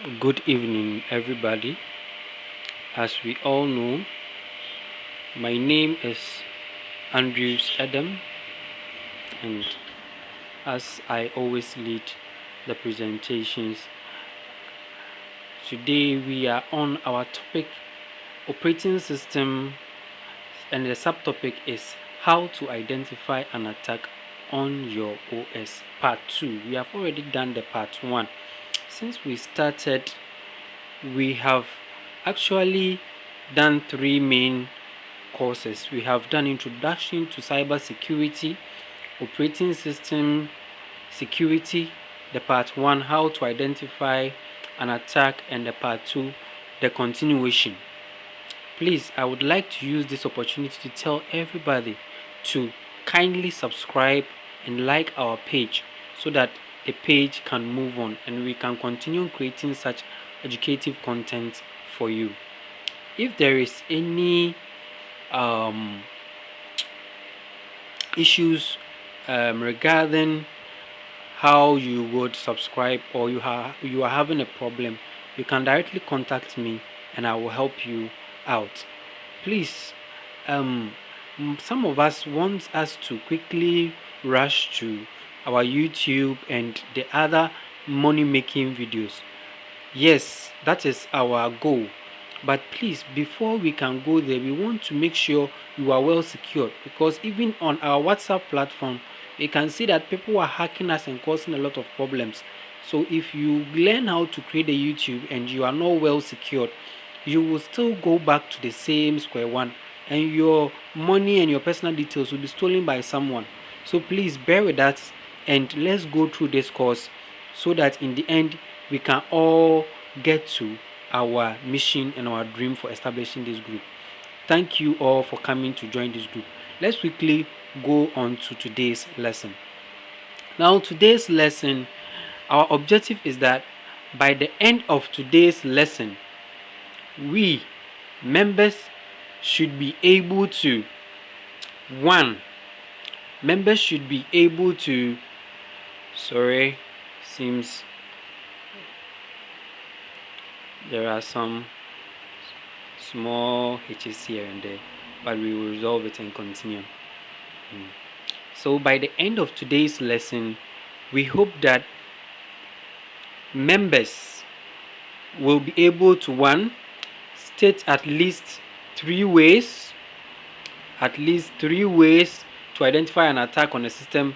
Good evening, everybody. As we all know, my name is Andrews Adam, and as I always lead the presentations, today we are on our topic operating system, and the subtopic is how to identify an attack on your OS. Part 2. We have already done the part 1. Since we started, we have actually done 3 main courses. We have done introduction to cybersecurity, operating system security, the part 1, how to identify an attack, and the part 2, the continuation. Please, I would like to use this opportunity to tell everybody to kindly subscribe and like our page so that the page can move on and we can continue creating such educative content for you. If there is any issues regarding how you would subscribe, or you are having a problem, you can directly contact me and I will help you out. Please, some of us want us to quickly rush to our YouTube and the other money making videos. Yes, that is our goal. But please, before we can go there, we want to make sure you are well secured, because even on our WhatsApp platform, we can see that people are hacking us and causing a lot of problems. So if you learn how to create a YouTube and you are not well secured, you will still go back to the same square one, and your money and your personal details will be stolen by someone. So please bear with us and let's go through this course so that in the end we can all get to our mission and our dream for establishing this group. Thank you all for coming to join this group. Let's quickly go on to today's lesson. Now, today's lesson, our objective is that by the end of today's lesson, we members should be able to seems there are some small hitches here and there, but we will resolve it and continue. So by the end of today's lesson, we hope that members will be able to state at least three ways to identify an attack on the system.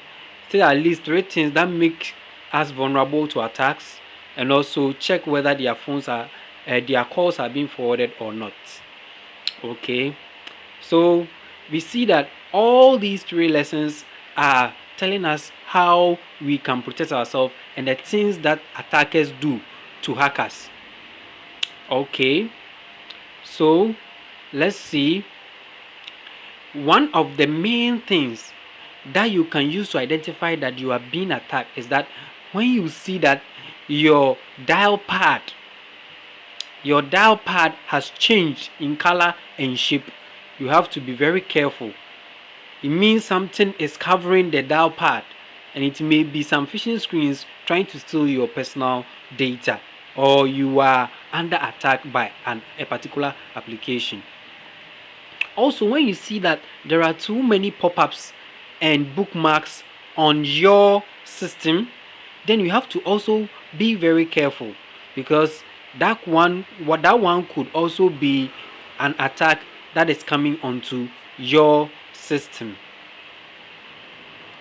State at least 3 things that make us vulnerable to attacks, and also check whether their calls are being forwarded or not. Okay, so we see that all these 3 lessons are telling us how we can protect ourselves and the things that attackers do to hackers. Okay, so let's see. One of the main things that you can use to identify that you are being attacked is that when you see that your dial pad has changed in color and shape, you have to be very careful. It means something is covering the dial pad, and it may be some phishing screens trying to steal your personal data, or you are under attack by a particular application. Also, when you see that there are too many pop-ups and bookmarks on your system, then you have to also be very careful, because that one could also be an attack that is coming onto your system.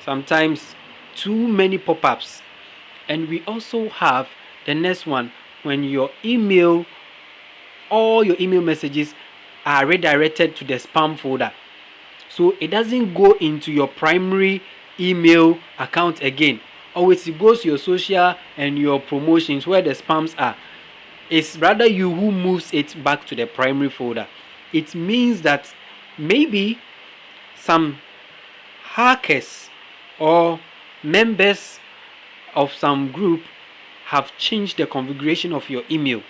Sometimes too many pop-ups. And we also have the next one, when all your email messages are redirected to the spam folder, so it doesn't go into your primary email account again. Always it goes to your social and your promotions where the spams are. It's rather you who moves it back to the primary folder. It means that maybe some hackers or members of some group have changed the configuration of your email.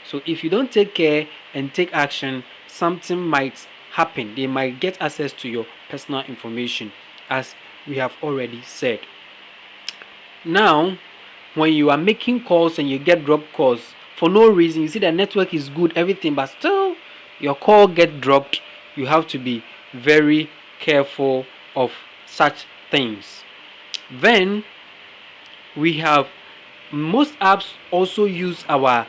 So if you don't take care and take action, something might happen. They might get access to your personal information, as we have already said. Now, when you are making calls and you get dropped calls for no reason. You see the network is good, everything, but still your call get dropped. You have to be very careful of such things. Then we have, most apps also use our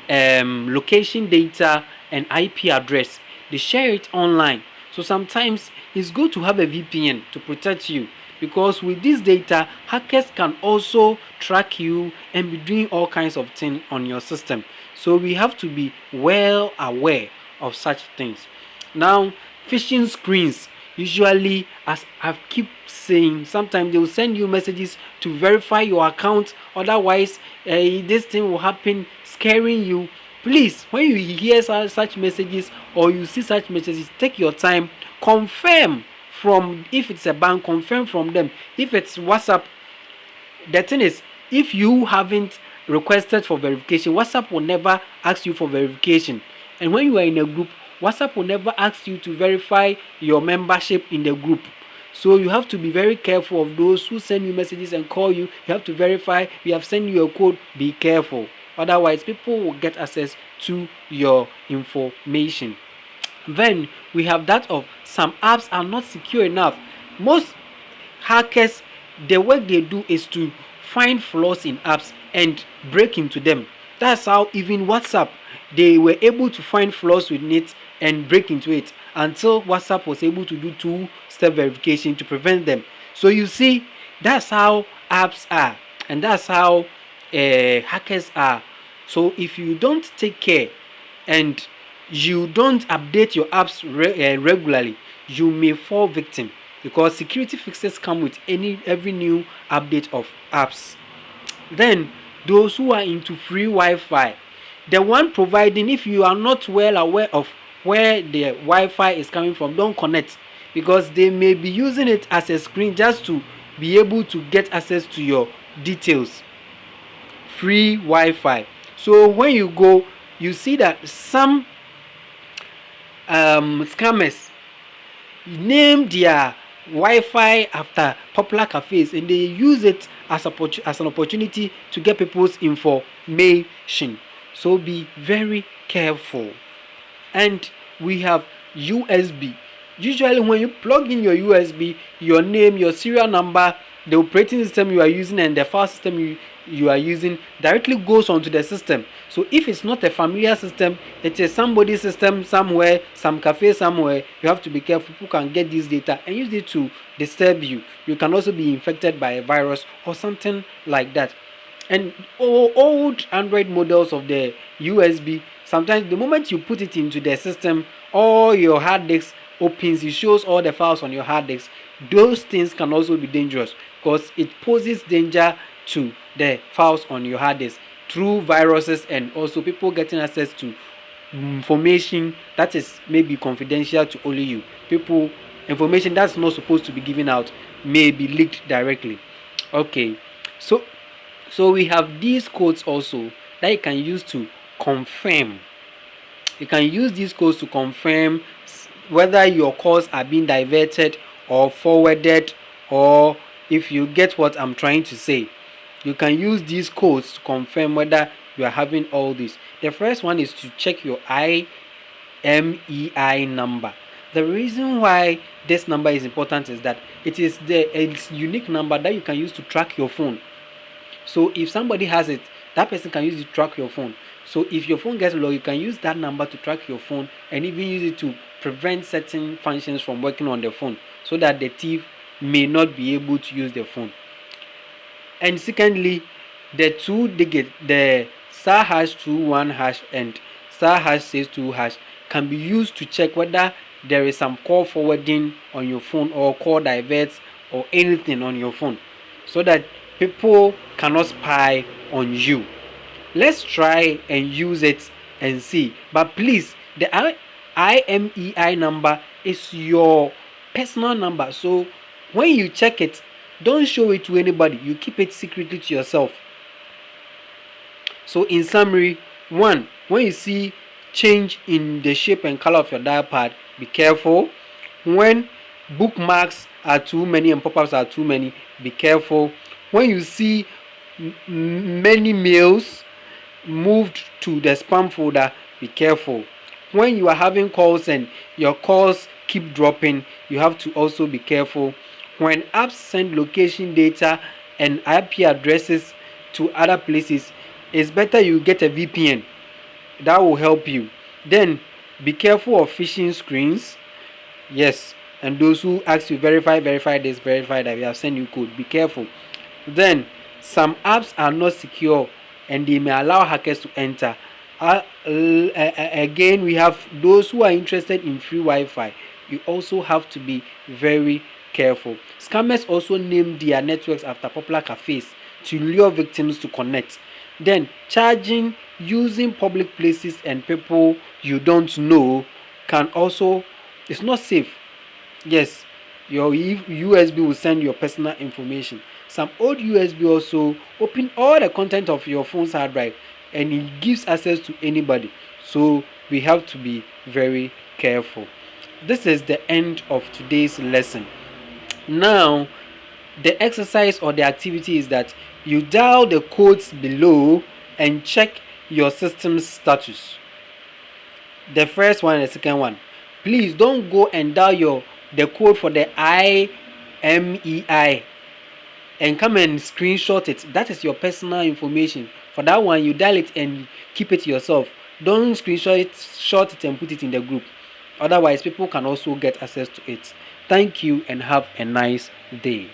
location data and IP address. They share it online. So sometimes it's good to have a VPN to protect you, because with this data, hackers can also track you and be doing all kinds of things on your system. So we have to be well aware of such things. Now, phishing screens, usually, as I keep saying, sometimes they will send you messages to verify your account, otherwise this thing will happen, scaring you. Please, when you hear such messages or you see such messages, take your time, confirm from, if it's a bank, confirm from them. If it's WhatsApp, the thing is, if you haven't requested for verification, WhatsApp will never ask you for verification. And when you are in a group, WhatsApp will never ask you to verify your membership in the group. So you have to be very careful of those who send you messages and call you. You have to verify. We have sent you a code. Be careful. Otherwise, people will get access to your information. Then we have that of some apps are not secure enough. Most hackers, the work they do is to find flaws in apps and break into them. That's how even WhatsApp, they were able to find flaws within it and break into it, until WhatsApp was able to do two-step verification to prevent them. So you see, that's how apps are, and that's how hackers are. So if you don't take care and you don't update your apps regularly, you may fall victim, because security fixes come with every new update of apps. Then those who are into free Wi-Fi, the one providing, if you are not well aware of where the Wi-Fi is coming from, don't connect, because they may be using it as a screen just to be able to get access to your details. Free Wi-Fi. So when you go, you see that some scammers name their Wi-Fi after popular cafes, and they use it as an opportunity to get people's information. So be very careful. And we have USB. Usually when you plug in your USB, your name, your serial number, the operating system you are using, and the file system you are using directly goes onto the system. So if it's not a familiar system, it is somebody's system somewhere, some cafe somewhere, you have to be careful. People can get this data and use it to disturb you. You can also be infected by a virus or something like that. And old Android models of the USB, sometimes the moment you put it into the system, all your hard disk opens, it shows all the files on your hard disk. Those things can also be dangerous, because it poses danger to the files on your hard disk through viruses, and also people getting access to information that is maybe confidential to only you. Information that's not supposed to be given out may be leaked directly. Okay, so we have these codes also that you can use to confirm. You can use these codes to confirm whether your calls are being diverted or forwarded, or if you get what I'm trying to say. You can use these codes to confirm whether you are having all this. The first one is to check your IMEI number. The reason why this number is important is that it is a unique number that you can use to track your phone. So if somebody has it, that person can use it to track your phone. So if your phone gets low, you can use that number to track your phone, and even use it to prevent certain functions from working on the phone, so that the thief may not be able to use the phone. And secondly, the 2-digit, the *#21# and *#62# can be used to check whether there is some call forwarding on your phone, or call diverts, or anything on your phone, so that people cannot spy on you. Let's try and use it and see. But please, the IMEI number is your personal number. So when you check it, don't show it to anybody. You keep it secretly to yourself. So in summary, 1, when you see change in the shape and color of your dial pad, be careful. When bookmarks are too many and pop-ups are too many, be careful. When you see many mails moved to the spam folder, be careful. When you are having calls and your calls keep dropping, you have to also be careful. When apps send location data and IP addresses to other places, it's better you get a VPN. That will help you. Then be careful of phishing screens. Yes, and those who ask you verify this, verify that we have sent you code. Be careful. Then some apps are not secure and they may allow hackers to enter. Again, we have those who are interested in free Wi-Fi. You also have to be very careful. Scammers also name their networks after popular cafes to lure victims to connect. Then charging using public places and people you don't know can also, it's not safe. Yes, your USB will send your personal information. Some old USB also open all the content of your phone's hard drive and it gives access to anybody. So we have to be very careful. This is the end of today's lesson. Now, the exercise or the activity is that you dial the codes below and check your system's status. The first one and the second one. Please don't go and dial the code for the IMEI and come and screenshot it. That is your personal information. For that one, you dial it and keep it yourself. Don't screenshot it, short it and put it in the group. Otherwise, people can also get access to it. Thank you and have a nice day.